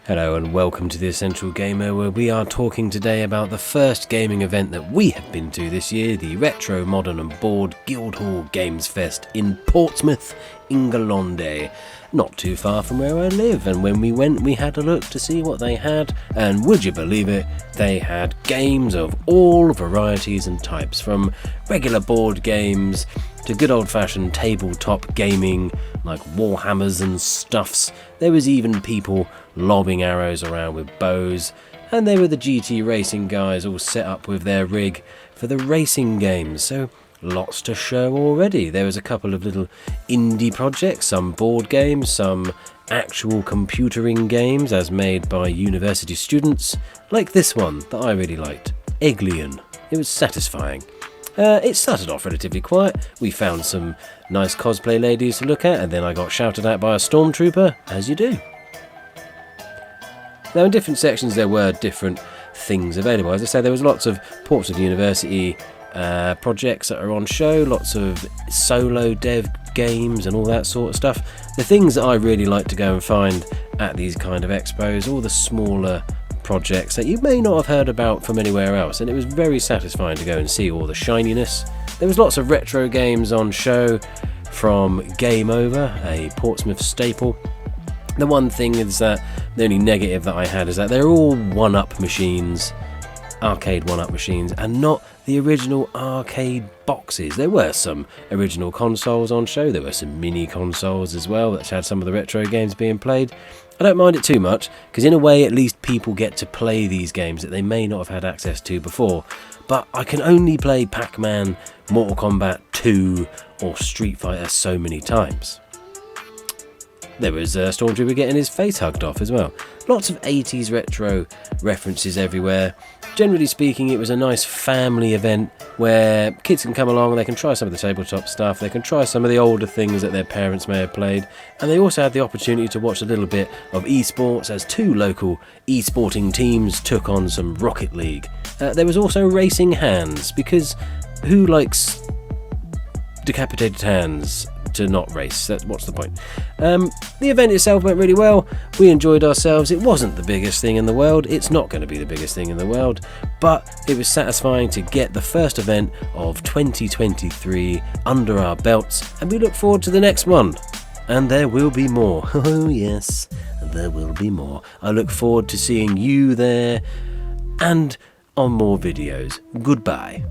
Hello and welcome to The Essential Gamer, where we are talking today about the first gaming event that we have been to this year, the Retro, Modern and Board Guildhall Gamesfest in Portsmouth, England, not too far from where I live. And when we went, we had a look to see what they had, and would you believe it, they had games of all varieties and types, from regular board games to good old-fashioned tabletop gaming like warhammers and stuffs. There was even people lobbing arrows around with bows, and there were the GT racing guys all set up with their rig for the racing games, so lots to show already. There was a couple of little indie projects, some board games, some actual computering games as made by university students, like this one that I really liked, Eglion. It was satisfying. It started off relatively quiet. We found some nice cosplay ladies to look at, and then I got shouted at by a stormtrooper, as you do. Now in different sections there were different things available. As I say, there was lots of Portsmouth University projects that are on show, lots of solo dev games and all that sort of stuff. The things that I really like to go and find at these kind of expos, all the smaller projects that you may not have heard about from anywhere else, and it was very satisfying to go and see all the shininess. There was lots of retro games on show, from Game Over, a Portsmouth staple. The one thing is that the only negative that I had is that they're all one-up machines, arcade one-up machines, and not the original arcade boxes. There were some original consoles on show, there were some mini consoles as well that had some of the retro games being played. I don't mind it too much, because in a way at least people get to play these games that they may not have had access to before. But I can only play Pac-Man, Mortal Kombat 2 or Street Fighter so many times. There was a stormtrooper getting his face hugged off as well. Lots of 80s retro references everywhere. Generally speaking, it was a nice family event where kids can come along and they can try some of the tabletop stuff, they can try some of the older things that their parents may have played, and they also had the opportunity to watch a little bit of esports as two local esporting teams took on some Rocket League. There was also racing hands, because who likes decapitated hands to not race? What's the point? The event itself went really well. We enjoyed ourselves. It wasn't the biggest thing in the world. It's not going to be the biggest thing in the world, but it was satisfying to get the first event of 2023 under our belts, and we look forward to the next one. And there will be more. Oh yes, there will be more. I look forward to seeing you there and on more videos. Goodbye.